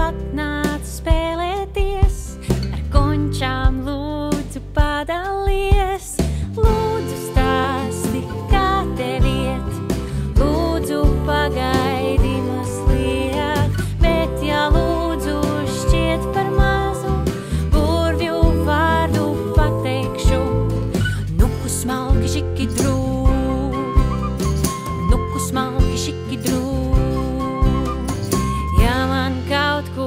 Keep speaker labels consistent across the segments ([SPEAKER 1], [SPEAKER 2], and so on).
[SPEAKER 1] atnāc spēlēties, ar končām lūdzu padalies. Lūdzu stāsti, kā tev iet, lūdzu pagaidi mazliet, bet ja lūdzu šķiet par mazu, burvju vārdu pateikšu. Nuku smalki šiki drū, nuku smalki šiki drū. Ja man kaut ko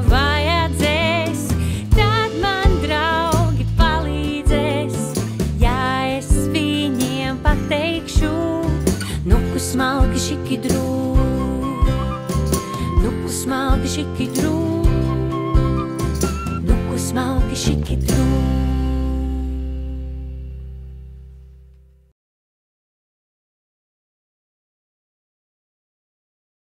[SPEAKER 1] vajadzēs, tad man draugi palīdzēs. Ja es viņiem pateikšu, nuku smalki šiki drū, nuku smalki šiki drū, nuku smalki šiki drū.